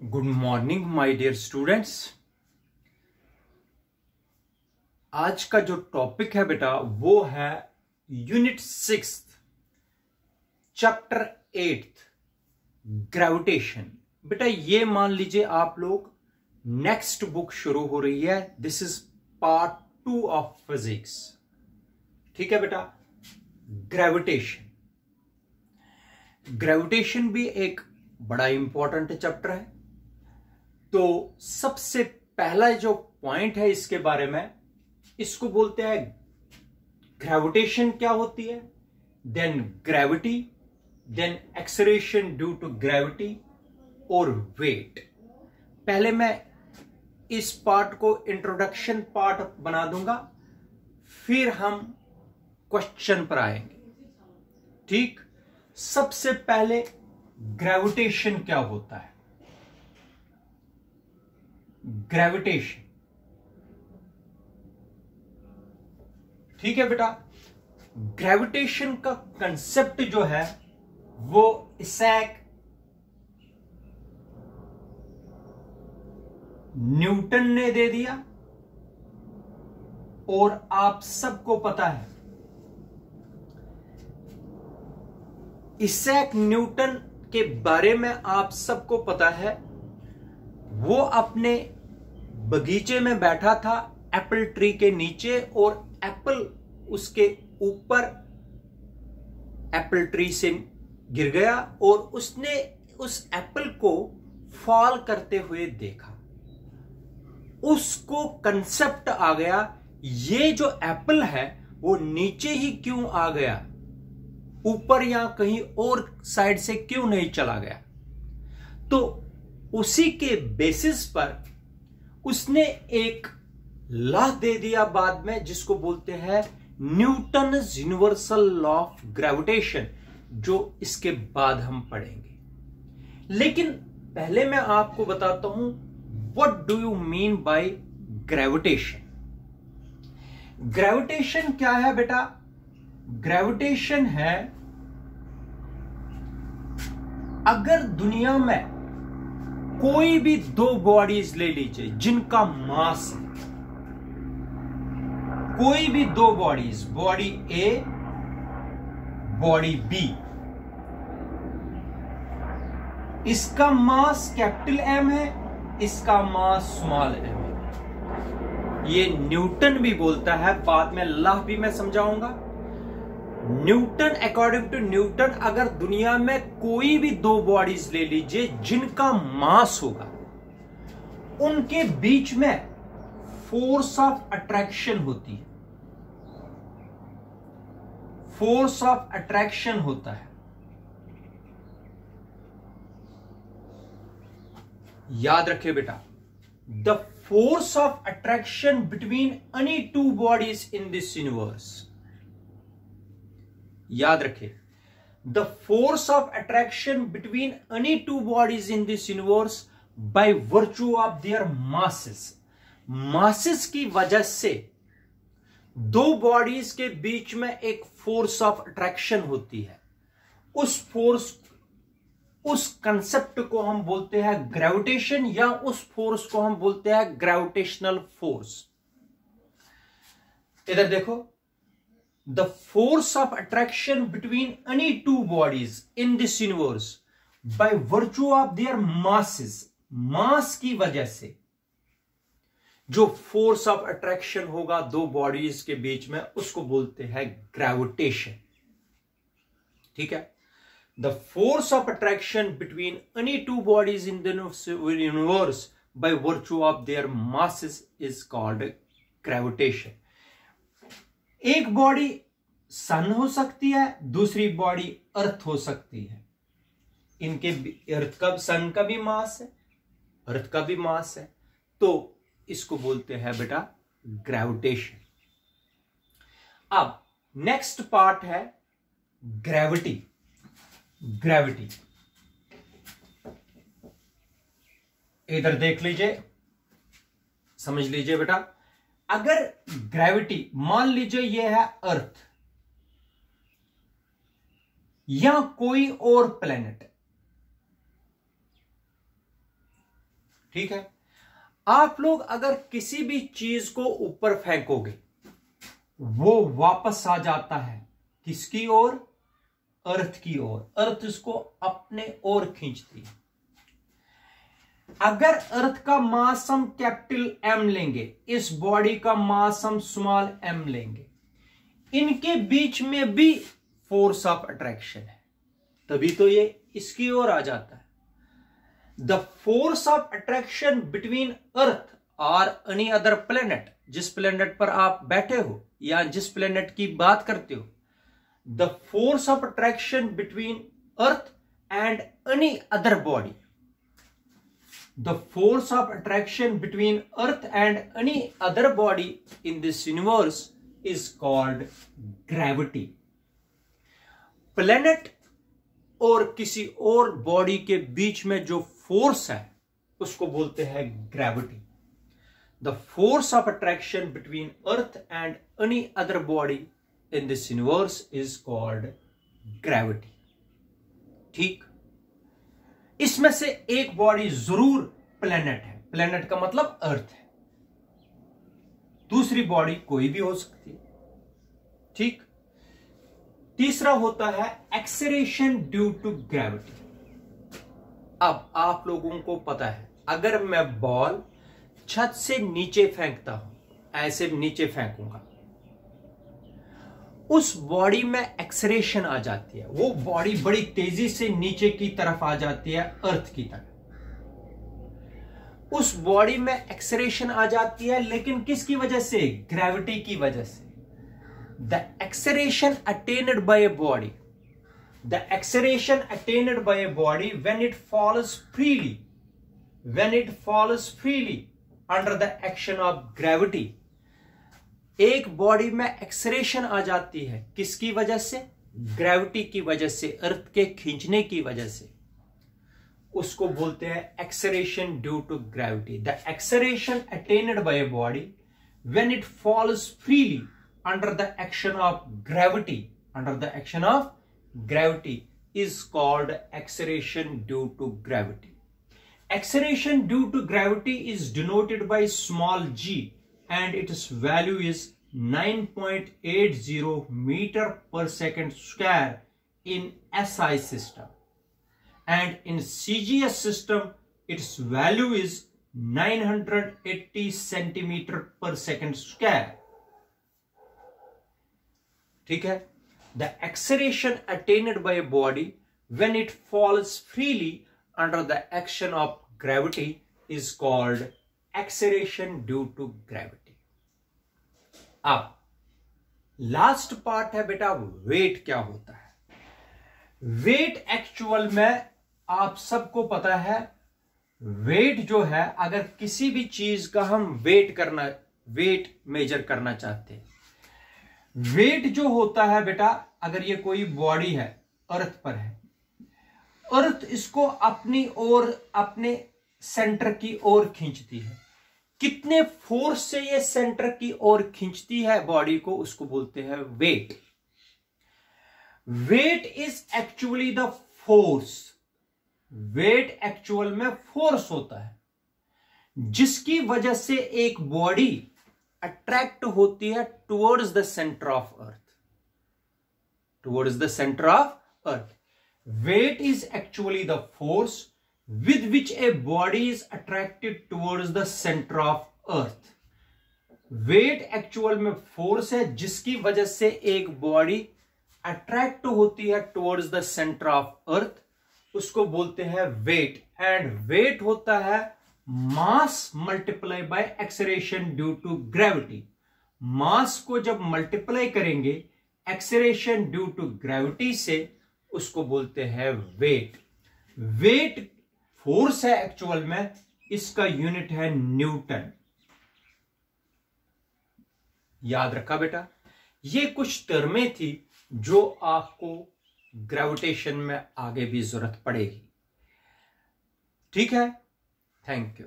Good morning my dear students. आज का जो टॉपिक है बेटा वो है यूनिट 6 चैप्टर 8 ग्रेविटेशन। बेटा ये मान लीजिए आप लोग नेक्स्ट बुक शुरू हो रही है, this is part 2 of physics. ठीक है बेटा, ग्रेविटेशन भी एक बड़ा इंपॉर्टेंट चैप्टर है। तो सबसे पहला जो पॉइंट है इसके बारे में, इसको बोलते हैं ग्रेविटेशन क्या होती है, then gravity, then acceleration due to gravity और वेट। पहले मैं इस पार्ट को इंट्रोडक्शन पार्ट बना दूंगा, फिर हम क्वेश्चन पर आएंगे। ठीक, सबसे पहले ग्रेविटेशन क्या होता है। ग्रेविटेशन, ठीक है बेटा, ग्रेविटेशन का कंसेप्ट जो है वो इसैक न्यूटन ने दे दिया और आप सबको पता है इसैक न्यूटन के बारे में आप सबको पता है। वो अपने बगीचे में बैठा था एप्पल ट्री के नीचे और एप्पल उसके ऊपर एप्पल ट्री से गिर गया और उसने उस एप्पल को फॉल करते हुए देखा। उसको कंसेप्ट आ गया, ये जो एप्पल है वो नीचे ही क्यों आ गया, ऊपर या कहीं और साइड से क्यों नहीं चला गया। तो उसी के बेसिस पर उसने एक लॉ दे दिया बाद में, जिसको बोलते हैं Newton's universal law of gravitation, जो इसके बाद हम पढ़ेंगे। लेकिन पहले मैं आपको बताता हूं what do you mean by gravitation. Gravitation क्या है बेटा? ग्रेविटेशन है अगर दुनिया में कोई भी दो बॉडीज ले लीजिए जिनका मास है, कोई भी दो bodies, body A body B, इसका मास कैपिटल एम है, इसका मास स्मॉल एम है। ये न्यूटन भी बोलता है, बाद में लॉ भी मैं समझाऊंगा। न्यूटन, अकॉर्डिंग टू न्यूटन, अगर दुनिया में कोई भी दो बॉडीज ले लीजिए जिनका मास होगा, उनके बीच में फोर्स ऑफ अट्रैक्शन होती है। फोर्स ऑफ अट्रैक्शन होता है, याद रखिए बेटा, the force of attraction between any two bodies in this universe. याद रखिए, the force of attraction between any two bodies in this universe by virtue of their masses. Masses की वजह से दो बॉडीज के बीच में एक फोर्स ऑफ अट्रैक्शन होती है। उस फोर्स, उस कंसेप्ट को हम बोलते हैं ग्रेविटेशन, या उस फोर्स को हम बोलते हैं ग्रेविटेशनल फोर्स। इधर देखो, the force of attraction between any two bodies in this universe by virtue of their masses, मास की वजह से जो फोर्स ऑफ अट्रैक्शन होगा दो बॉडीज के बीच में, उसको बोलते हैं ग्रेविटेशन। ठीक है, the force of attraction between any two bodies in the universe by virtue of their masses is called gravitation. एक बॉडी सन हो सकती है, दूसरी बॉडी अर्थ हो सकती है। इनके अर्थ का, सन का भी मास है, अर्थ का भी मास है, तो इसको बोलते हैं बेटा ग्रेविटेशन। अब नेक्स्ट पार्ट है ग्रेविटी। ग्रेविटी इधर देख लीजिए, समझ लीजिए बेटा, अगर ग्रेविटी, मान लीजिए यह है अर्थ या कोई और प्लेनेट, ठीक है। आप लोग अगर किसी भी चीज को ऊपर फेंकोगे वो वापस आ जाता है किसकी ओर? अर्थ की ओर। अर्थ इसको अपने ओर खींचती है। अगर अर्थ का मास हम कैपिटल एम लेंगे, इस बॉडी का मास हम स्मॉल एम लेंगे, इनके बीच में भी फोर्स ऑफ अट्रैक्शन है, तभी तो ये इसकी ओर आ जाता है। The force of attraction between earth और एनी अदर प्लेनेट, जिस प्लेनेट पर आप बैठे हो या जिस प्लेनेट की बात करते हो, the force of attraction between earth and any other body, the force of attraction between earth and any other body in this universe is called gravity. planet और किसी और बॉडी के बीच में जो फोर्स है उसको बोलते हैं gravity. the force of attraction between earth and any other body in this universe is called gravity। ठीक, इसमें से एक बॉडी जरूर प्लेनेट है। प्लेनेट का मतलब अर्थ है, दूसरी बॉडी कोई भी हो सकती है। ठीक, तीसरा होता है एक्सेलरेशन ड्यू टू ग्रेविटी। अब आप लोगों को पता है, अगर मैं बॉल छत से नीचे फेंकता हूं, ऐसे नीचे फेंकूंगा, उस बॉडी में एक्सेलरेशन आ जाती है, वो बॉडी बड़ी तेजी से नीचे की तरफ आ जाती है, अर्थ की तरफ। उस बॉडी में एक्सेलरेशन आ जाती है, लेकिन किसकी वजह से? ग्रेविटी की वजह से। The acceleration attained by a body, the acceleration attained by a body when it falls freely, when it falls freely under the action of gravity. एक बॉडी में एक्सेलरेशन आ जाती है, किसकी वजह से? ग्रेविटी की वजह से, अर्थ के खींचने की वजह से, उसको बोलते हैं acceleration due to gravity. The acceleration attained by a body when it falls freely under the action of gravity, under the action of gravity is called acceleration due to gravity. Acceleration due to gravity is denoted by small g and its value is 9.80 meter per second square in SI system, and in CGS system its value is 980 centimeter per second square। ठीक है। The acceleration attained by a body when it falls freely under the action of gravity is called acceleration due to gravity। अब last part है बेटा, wait क्या होता है। Wait actual में आप सबको पता है, वेट जो है, अगर किसी भी चीज का हम वेट मेजर करना चाहते हैं, वेट जो होता है बेटा, अगर ये कोई बॉडी है, अर्थ पर है, अर्थ इसको अपनी ओर, अपने सेंटर की ओर खींचती है। कितने फोर्स से ये सेंटर की ओर खींचती है बॉडी को, उसको बोलते हैं weight. Weight is actually the force. Weight actual में फोर्स होता है जिसकी वजह से एक बॉडी अट्रैक्ट होती है towards the centre of earth, towards the centre of earth. Weight is actually the force with which a body is attracted towards the center of earth। Weight actual में force है जिसकी वजह से एक body attract होती है towards the center of earth, उसको बोलते हैं weight। and weight होता है mass multiply by acceleration due to gravity। mass को जब multiply करेंगे acceleration due to gravity से, उसको बोलते हैं वेट। वेट फोर्स है एक्चुअल में, इसका यूनिट है न्यूटन। याद रखा बेटा। ये कुछ टर्में थी जो आपको ग्रेविटेशन में आगे भी जरूरत पड़ेगी। ठीक है, थैंक यू।